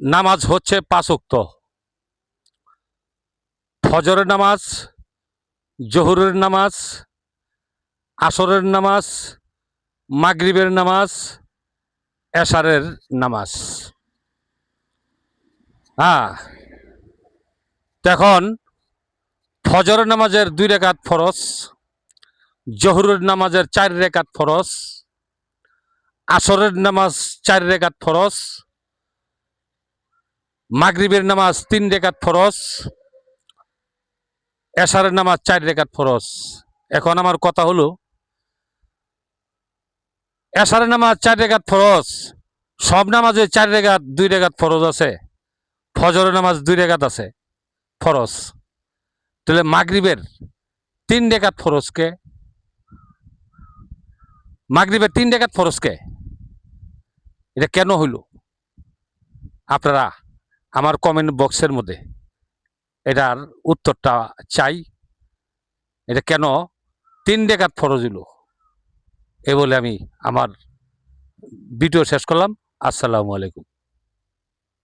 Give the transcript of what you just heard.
নামাজ হচ্ছে 5 ওয়াক্ত। ফজরের নামাজ, জোহরের নামাজ, আসরের নামাজ, মাগরিবের নামাজ, এশারের নামাজ। হ্যাঁ, এখন ফজরের নামাজের 2 রাকাত ফরজ, জোহরের নামাজের 4 রাকাত ফরজ, আসরের নামাজ 4 রাকাত ফরজ, মাগরিবের নামাজ 3 রাকাত ফরজ, এশারের নামাজ 4 রাকাত ফরজ। এখন আমার কথা হলো, এশারের নামাজ 4 রাকাত ফরজ, সব নামাজে 4 রাকাত 2 রাকাত ফরজ আছে, ফজরের নামাজ 2 রাকাত আছে ফরজ, তাহলে মাগরিবের 3 রাকাত ফরজকে, মাগরিবের 3 রাকাত ফরজকে এটা কেন হইল? আপনারা আমার কমেন্ট বক্সের মধ্যে এটার উত্তরটা চাই। এটা কেন 3 রাকাত ফরজ হইল, এ বলে আমি আমার ভিডিও শেষ করলাম। আসসালামু আলাইকুম।